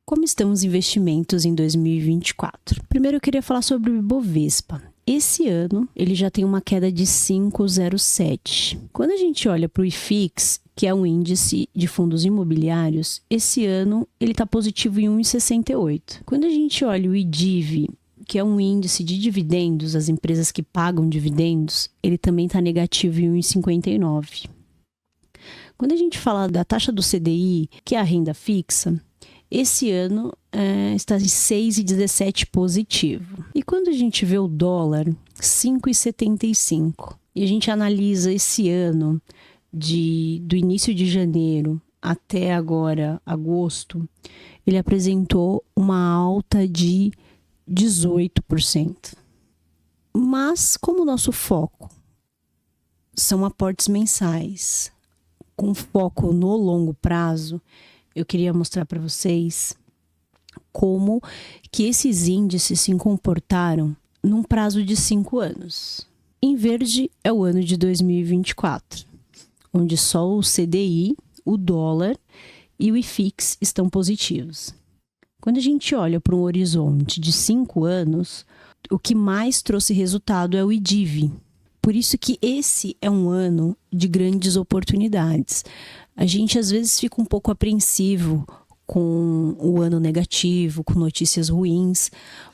Como estão os investimentos em 2024? Primeiro eu queria falar sobre o Ibovespa. Esse ano ele já tem uma queda de 5,07. Quando a gente olha para o IFIX, que é um índice de fundos imobiliários, esse ano ele está positivo em 1,68. Quando a gente olha o IDIV, que é um índice de dividendos, as empresas que pagam dividendos, ele também está negativo em 1,59. Quando a gente fala da taxa do CDI, que é a renda fixa, esse ano está em 6,17 positivo. E quando a gente vê o dólar, 5,75, e a gente analisa esse ano, do início de janeiro até agora, agosto, ele apresentou uma alta de 18%. Mas como o nosso foco são aportes mensais, com foco no longo prazo, eu queria mostrar para vocês como que esses índices se comportaram num prazo de 5 anos. Em verde é o ano de 2024, onde só o CDI, o dólar e o IFIX estão positivos. Quando a gente olha para um horizonte de 5 anos, o que mais trouxe resultado é o IDIV. Por isso que esse é um ano de grandes oportunidades. A gente às vezes fica um pouco apreensivo com o ano negativo, com notícias ruins,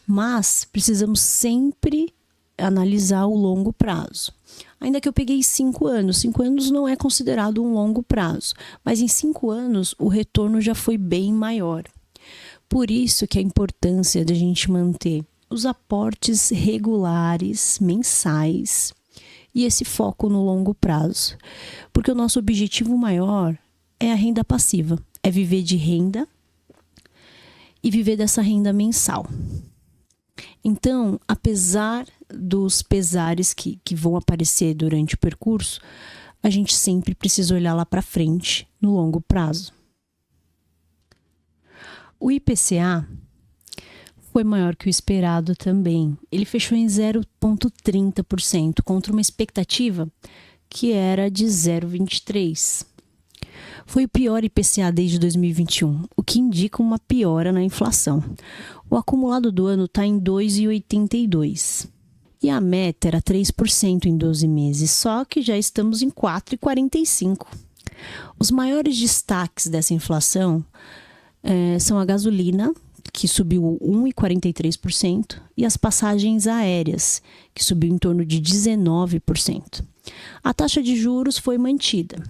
mas precisamos sempre analisar o longo prazo. Ainda que eu peguei 5 anos, 5 anos não é considerado um longo prazo, mas em 5 anos o retorno já foi bem maior. Por isso que a importância de a gente manter os aportes regulares, mensais, e esse foco no longo prazo. Porque o nosso objetivo maior é a renda passiva, é viver de renda e viver dessa renda mensal. Então, apesar dos pesares que vão aparecer durante o percurso, a gente sempre precisa olhar lá para frente, no longo prazo. O IPCA foi maior que o esperado também. Ele fechou em 0,30% contra uma expectativa que era de 0,23%. Foi o pior IPCA desde 2021, o que indica uma piora na inflação. O acumulado do ano está em 2,82%. E a meta era 3% em 12 meses, só que já estamos em 4,45%. Os maiores destaques dessa inflação são a gasolina, que subiu 1,43%, e as passagens aéreas, que subiu em torno de 19%. A taxa de juros foi mantida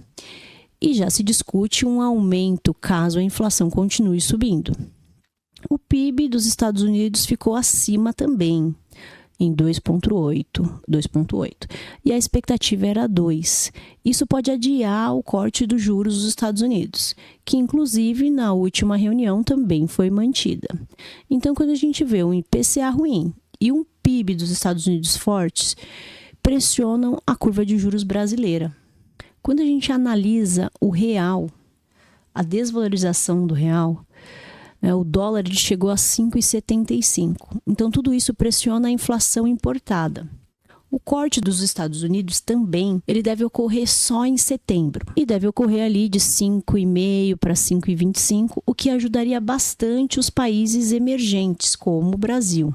e já se discute um aumento caso a inflação continue subindo. O PIB dos Estados Unidos ficou acima também, em 2,8, e a expectativa era 2. Isso pode adiar o corte dos juros dos Estados Unidos, que inclusive na última reunião também foi mantida. Então, quando a gente vê um IPCA ruim e um PIB dos Estados Unidos fortes, pressionam a curva de juros brasileira. Quando a gente analisa o real, a desvalorização do real, o dólar chegou a 5,75. Então, tudo isso pressiona a inflação importada. O corte dos Estados Unidos também, ele deve ocorrer só em setembro. E deve ocorrer ali de 5,5 para 5,25, o que ajudaria bastante os países emergentes, como o Brasil.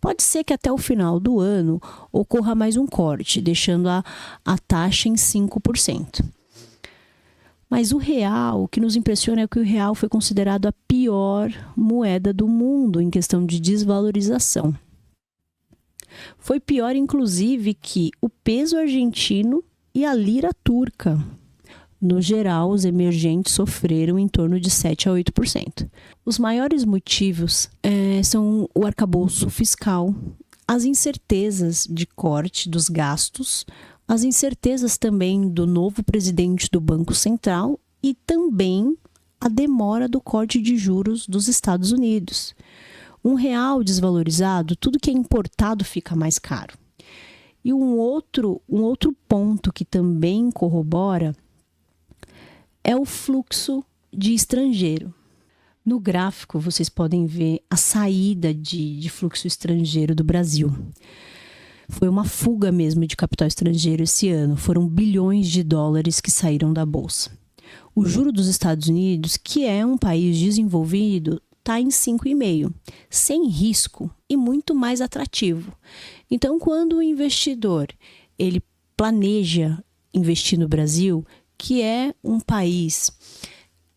Pode ser que até o final do ano ocorra mais um corte, deixando a taxa em 5%. Mas o real, o que nos impressiona é que o real foi considerado a pior moeda do mundo em questão de desvalorização. Foi pior, inclusive, que o peso argentino e a lira turca. No geral, os emergentes sofreram em torno de 7 a 8%. Os maiores motivos são o arcabouço fiscal, as incertezas de corte dos gastos, as incertezas também do novo presidente do Banco Central e também a demora do corte de juros dos Estados Unidos. Um real desvalorizado, tudo que é importado fica mais caro. E um outro ponto que também corrobora é o fluxo de estrangeiro. No gráfico, vocês podem ver a saída de fluxo estrangeiro do Brasil. Foi uma fuga mesmo de capital estrangeiro esse ano. Foram bilhões de dólares que saíram da bolsa. O juro dos Estados Unidos, que é um país desenvolvido, está em 5,5, sem risco e muito mais atrativo. Então, quando o investidor ele planeja investir no Brasil, que é um país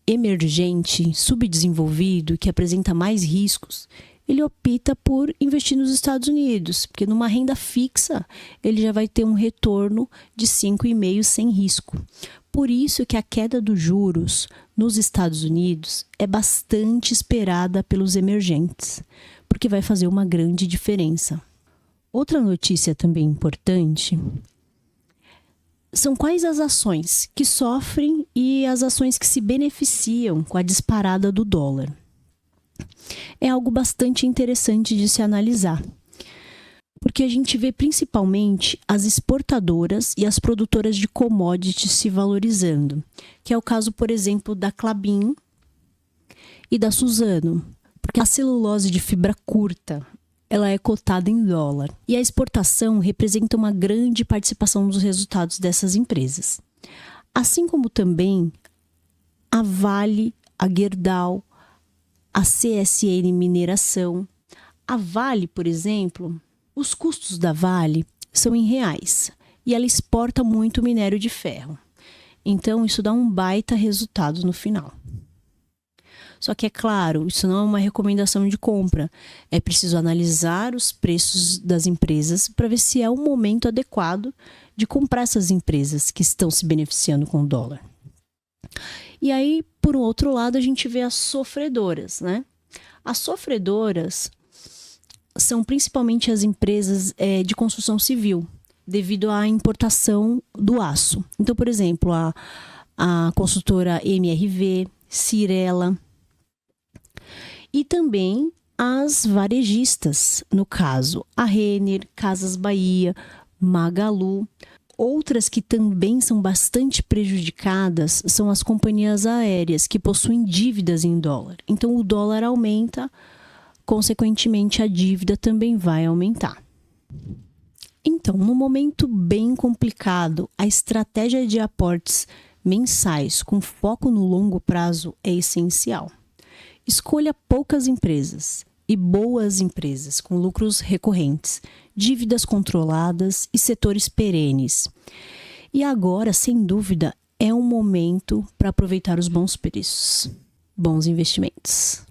emergente, subdesenvolvido, que apresenta mais riscos, ele opta por investir nos Estados Unidos, porque numa renda fixa ele já vai ter um retorno de 5,5 sem risco. Por isso que a queda dos juros nos Estados Unidos é bastante esperada pelos emergentes, porque vai fazer uma grande diferença. Outra notícia também importante são quais as ações que sofrem e as ações que se beneficiam com a disparada do dólar. É algo bastante interessante de se analisar, porque a gente vê principalmente as exportadoras e as produtoras de commodities se valorizando, que é o caso, por exemplo, da Klabin e da Suzano, porque a celulose de fibra curta ela é cotada em dólar e a exportação representa uma grande participação dos resultados dessas empresas. Assim como também a Vale, a Gerdau, a CSN Mineração. A Vale, por exemplo, os custos da Vale são em reais e ela exporta muito minério de ferro. Então, isso dá um baita resultado no final. Só que, é claro, isso não é uma recomendação de compra. É preciso analisar os preços das empresas para ver se é o momento adequado de comprar essas empresas que estão se beneficiando com o dólar. E aí, por um outro lado, a gente vê as sofredoras, né? As sofredoras são principalmente as empresas de construção civil, devido à importação do aço. Então, por exemplo, a construtora MRV, Cyrela, e também as varejistas, no caso, a Renner, Casas Bahia, Magalu. Outras que também são bastante prejudicadas são as companhias aéreas, que possuem dívidas em dólar. Então, o dólar aumenta, consequentemente, a dívida também vai aumentar. Então, num momento bem complicado, a estratégia de aportes mensais com foco no longo prazo é essencial. Escolha poucas empresas e boas empresas com lucros recorrentes, dívidas controladas e setores perenes. E agora, sem dúvida, é um momento para aproveitar os bons preços, bons investimentos.